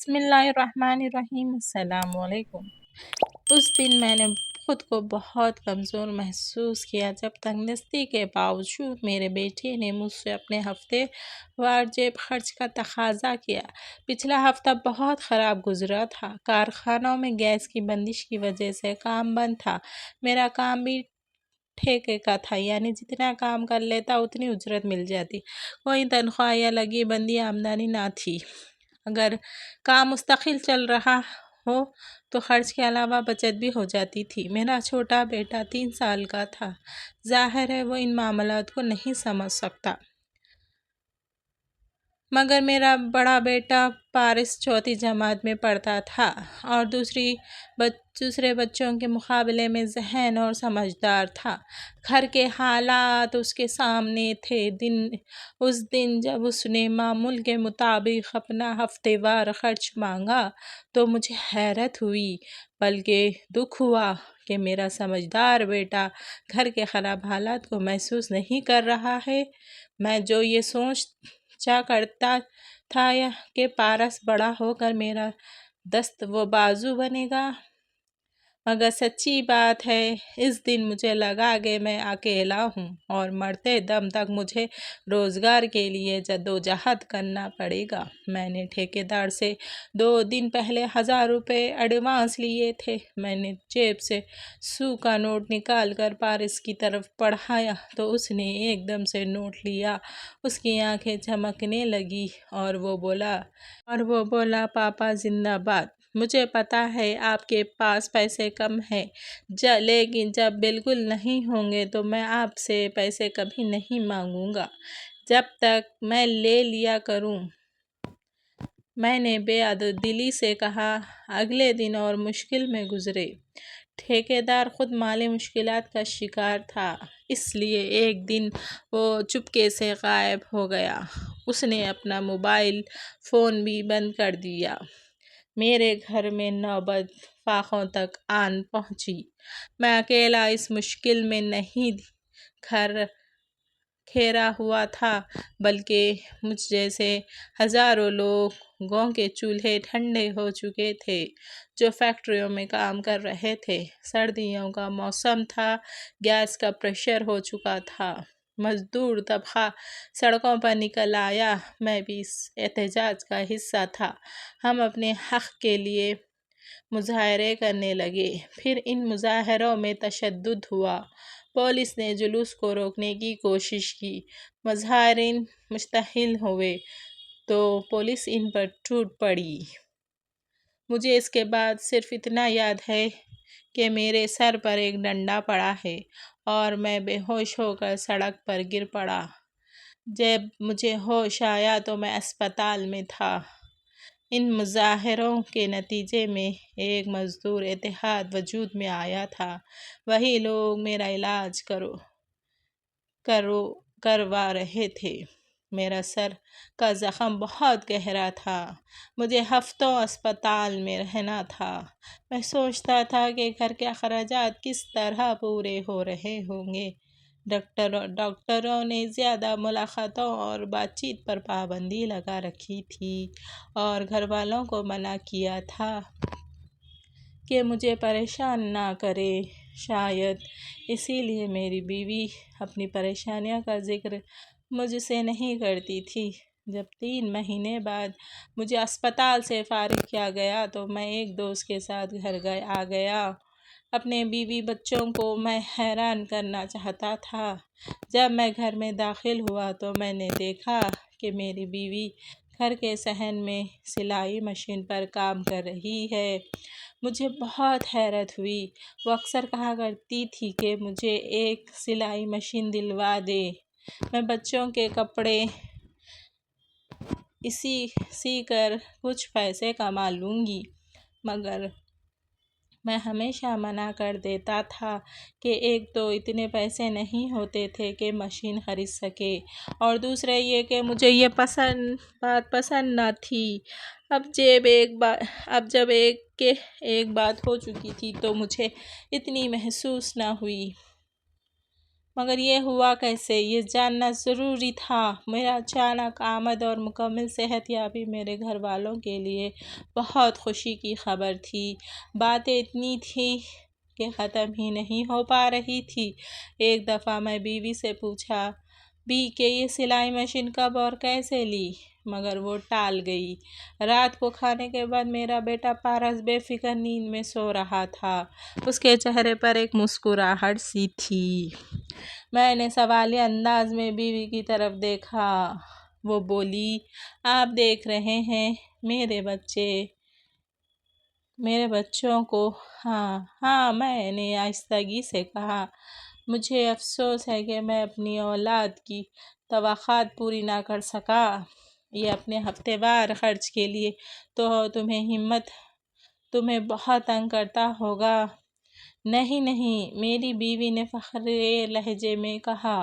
بسم اللہ الرحمن الرحیم۔ السلام علیکم۔ اس دن میں نے خود کو بہت کمزور محسوس کیا جب تنگدستی کے باوجود میرے بیٹے نے مجھ سے اپنے ہفتے وار جیب خرچ کا تقاضا کیا۔ پچھلا ہفتہ بہت خراب گزرا تھا۔ کارخانوں میں گیس کی بندش کی وجہ سے کام بند تھا۔ میرا کام بھی ٹھیکے کا تھا، یعنی جتنا کام کر لیتا اتنی اجرت مل جاتی۔ کوئی تنخواہ یا لگی بندی آمدنی نہ تھی۔ اگر کام مستقل چل رہا ہو تو خرچ کے علاوہ بچت بھی ہو جاتی تھی۔ میرا چھوٹا بیٹا 3 سال کا تھا۔ ظاہر ہے وہ ان معاملات کو نہیں سمجھ سکتا، مگر میرا بڑا بیٹا پارس چوتھی جماعت میں پڑھتا تھا اور دوسرے بچوں کے مقابلے میں ذہین اور سمجھدار تھا۔ گھر کے حالات اس کے سامنے تھے۔ اس دن جب اس نے معمول کے مطابق اپنا ہفتے وار خرچ مانگا تو مجھے حیرت ہوئی، بلکہ دکھ ہوا کہ میرا سمجھدار بیٹا گھر کے خراب حالات کو محسوس نہیں کر رہا ہے۔ میں جو یہ سوچا کرتا تھا کہ پارس بڑا ہو کر میرا دست و بازو بنے گا، مگر سچی بات ہے اس دن مجھے لگا کہ میں اکیلا ہوں اور مرتے دم تک مجھے روزگار کے لیے جدوجہد کرنا پڑے گا۔ میں نے ٹھیکیدار سے 2 دن پہلے 1000 روپے ایڈوانس لیے تھے۔ میں نے جیب سے 100 کا نوٹ نکال کر پارس کی طرف بڑھایا تو اس نے ایک دم سے نوٹ لیا۔ اس کی آنکھیں چمکنے لگیں اور وہ بولا پاپا زندہ باد۔ مجھے پتا ہے آپ کے پاس پیسے کم ہیں، لیکن جب بالکل نہیں ہوں گے تو میں آپ سے پیسے کبھی نہیں مانگوں گا، جب تک میں لے لیا کروں۔ میں نے بے دلی سے کہا۔ اگلے دن اور مشکل میں گزرے۔ ٹھیکیدار خود مالی مشکلات کا شکار تھا، اس لیے ایک دن وہ چپکے سے غائب ہو گیا۔ اس نے اپنا موبائل فون بھی بند کر دیا۔ میرے گھر میں نوبت فاقوں تک آن پہنچی۔ میں اکیلا اس مشکل میں نہیں گھرا ہوا تھا، بلکہ مجھ جیسے ہزاروں لوگوں کے چولہے ٹھنڈے ہو چکے تھے جو فیکٹریوں میں کام کر رہے تھے۔ سردیوں کا موسم تھا، گیس کا پریشر ہو چکا تھا، مزدور طبقہ سڑکوں پر نکل آیا۔ میں بھی اس احتجاج کا حصہ تھا۔ ہم اپنے حق کے لیے مظاہرے کرنے لگے۔ پھر ان مظاہروں میں تشدد ہوا۔ پولیس نے جلوس کو روکنے کی کوشش کی۔ مظاہرین مشتعل ہوئے تو پولیس ان پر ٹوٹ پڑی۔ مجھے اس کے بعد صرف اتنا یاد ہے کہ میرے سر پر ایک ڈنڈا پڑا ہے اور میں بے ہوش ہو کر سڑک پر گر پڑا۔ جب مجھے ہوش آیا تو میں اسپتال میں تھا۔ ان مظاہروں کے نتیجے میں ایک مزدور اتحاد وجود میں آیا تھا۔ وہی لوگ میرا علاج کروا رہے تھے۔ میرا سر کا زخم بہت گہرا تھا۔ مجھے ہفتوں اسپتال میں رہنا تھا۔ میں سوچتا تھا کہ گھر کے اخراجات کس طرح پورے ہو رہے ہوں گے۔ ڈاکٹروں نے زیادہ ملاقاتوں اور بات چیت پر پابندی لگا رکھی تھی اور گھر والوں کو منع کیا تھا کہ مجھے پریشان نہ کریں۔ شاید اسی لیے میری بیوی اپنی پریشانیوں کا ذکر مجھ سے نہیں کرتی تھی۔ جب 3 مہینے بعد مجھے اسپتال سے فارغ کیا گیا تو میں ایک دوست کے ساتھ گھر آ گیا۔ اپنے بیوی بچوں کو میں حیران کرنا چاہتا تھا۔ جب میں گھر میں داخل ہوا تو میں نے دیکھا کہ میری بیوی گھر کے صحن میں سلائی مشین پر کام کر رہی ہے۔ مجھے بہت حیرت ہوئی۔ وہ اکثر کہا کرتی تھی کہ مجھے ایک سلائی مشین دلوا دے، میں بچوں کے کپڑے سی کر کچھ پیسے کما لوں گی، مگر میں ہمیشہ منع کر دیتا تھا کہ ایک تو اتنے پیسے نہیں ہوتے تھے کہ مشین خرید سکے، اور دوسرے یہ کہ مجھے یہ بات پسند نہ تھی۔ اب جب ایک بات ہو چکی تھی تو مجھے اتنی محسوس نہ ہوئی۔ مگر یہ ہوا کیسے؟ یہ جاننا ضروری تھا۔ میرا اچانک آمد اور مکمل صحت یابی میرے گھر والوں کے لیے بہت خوشی کی خبر تھی۔ باتیں اتنی تھیں کہ ختم ہی نہیں ہو پا رہی تھی۔ ایک دفعہ میں بیوی سے پوچھا بھی کہ یہ سلائی مشین کب اور کیسے لی، مگر وہ ٹال گئی۔ رات کو کھانے کے بعد میرا بیٹا پارس بے فکر نیند میں سو رہا تھا۔ اس کے چہرے پر ایک مسکراہٹ سی تھی۔ میں نے سوالیہ انداز میں بیوی کی طرف دیکھا۔ وہ بولی، آپ دیکھ رہے ہیں میرے بچوں کو؟ ہاں، میں نے آہستگی سے کہا۔ مجھے افسوس ہے کہ میں اپنی اولاد کی توقعات پوری نہ کر سکا۔ یہ اپنے ہفتے وار خرچ کے لیے تو تمہیں بہت تنگ کرتا ہوگا۔ نہیں، میری بیوی نے فخریہ لہجے میں کہا۔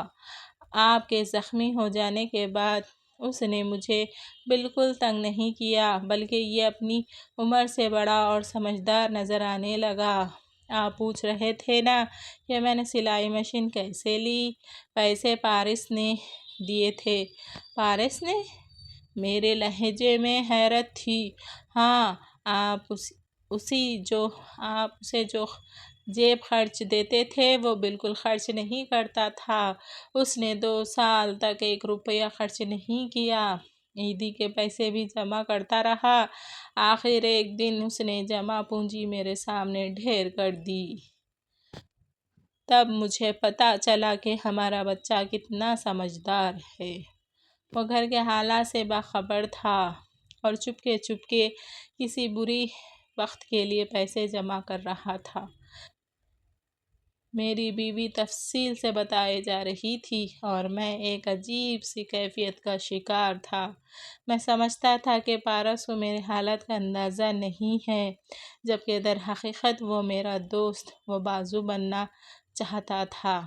آپ کے زخمی ہو جانے کے بعد اس نے مجھے بالکل تنگ نہیں کیا، بلکہ یہ اپنی عمر سے بڑا اور سمجھدار نظر آنے لگا۔ آپ پوچھ رہے تھے نا کہ میں نے سلائی مشین کیسے لی؟ پیسے پارس نے دیے تھے۔ پارس نے؟ میرے لہجے میں حیرت تھی۔ ہاں، آپ اسے جو جیب خرچ دیتے تھے وہ بالکل خرچ نہیں کرتا تھا۔ اس نے 2 سال تک 1 روپیہ خرچ نہیں کیا۔ عیدی کے پیسے بھی جمع کرتا رہا۔ آخر ایک دن اس نے جمع پونجی میرے سامنے ڈھیر کر دی۔ تب مجھے پتہ چلا کہ ہمارا بچہ کتنا سمجھدار ہے۔ وہ گھر کے حالات سے باخبر تھا اور چپکے کسی برے وقت کے لیے پیسے جمع کر رہا تھا۔ میری بیوی تفصیل سے بتائے جا رہی تھی اور میں ایک عجیب سی کیفیت کا شکار تھا۔ میں سمجھتا تھا کہ پارس کو میری حالت کا اندازہ نہیں ہے، جبکہ در حقیقت وہ میرا دوست و بازو بننا چاہتا تھا،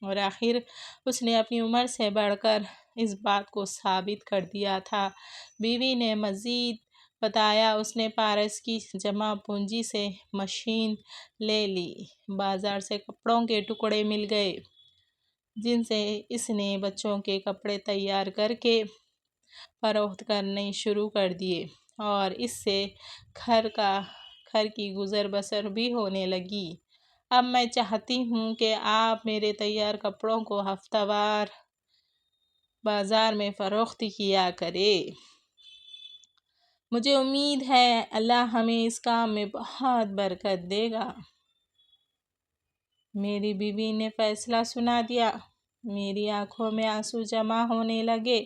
اور آخر اس نے اپنی عمر سے بڑھ کر اس بات کو ثابت کر دیا تھا۔ بیوی نے مزید بتایا، اس نے پارس کی جمع پونجی سے مشین لے لی۔ بازار سے کپڑوں کے ٹکڑے مل گئے جن سے اس نے بچوں کے کپڑے تیار کر کے فروخت کرنے شروع کر دیے، اور اس سے گھر کی گزر بسر بھی ہونے لگی۔ اب میں چاہتی ہوں کہ آپ میرے تیار کپڑوں کو ہفتہ وار بازار میں فروخت کیا کریں۔ مجھے امید ہے اللہ ہمیں اس کام میں بہت برکت دے گا۔ میری بیوی نے فیصلہ سنا دیا۔ میری آنکھوں میں آنسو جمع ہونے لگے۔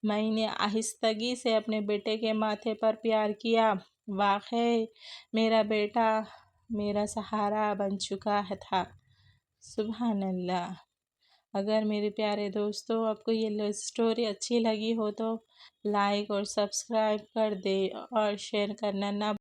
میں نے آہستگی سے اپنے بیٹے کے ماتھے پر پیار کیا۔ واقعی میرا بیٹا میرا سہارا بن چکا تھا۔ سبحان اللہ۔ اگر میرے پیارے دوستو آپ کو یہ لو سٹوری اچھی لگی ہو تو لائک اور سبسکرائب کر دے اور شیئر کرنا نہ